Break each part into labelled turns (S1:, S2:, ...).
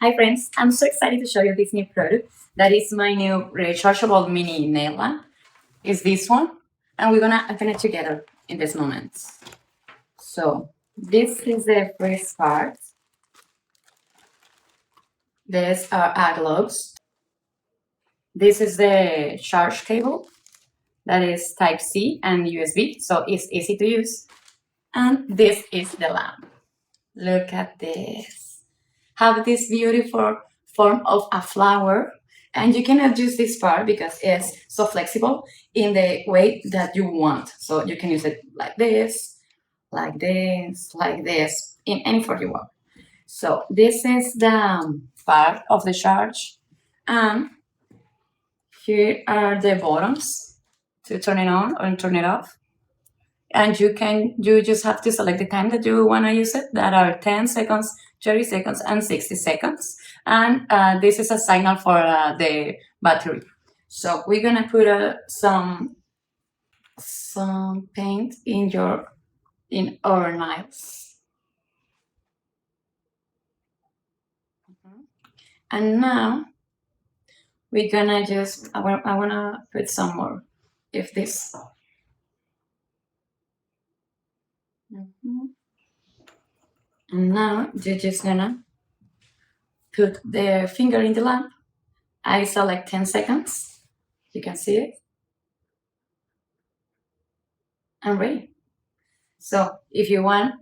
S1: Hi friends, I'm so excited to show you this new product. That is my new rechargeable mini nail lamp. Is this one, and we're gonna open it together in this moment. So this is the first part. These are our gloves. This is the charge cable. That is Type C and USB, so it's easy to use. And this is the lamp. Look at this. Have this beautiful form of a flower, and you can adjust this part because it's so flexible in the way that you want. So you can use it like this, like this, like this, in any form you want. So this is the part of the charge, and here are the buttons to turn it on or turn it off. And you just have to select the time that you want to use it. That are 10 seconds, 30 seconds, and 60 seconds. And this is a signal for the battery. So we're gonna put some paint in our nails. And now we're gonna just I wanna put some more. If this. And now you're just gonna put the finger in the lamp. I select 10 seconds. You can see it. I'm ready. So if you want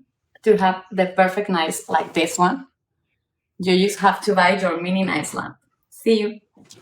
S1: to have the perfect nails like this one, you just have to buy your mini nails lamp. See you.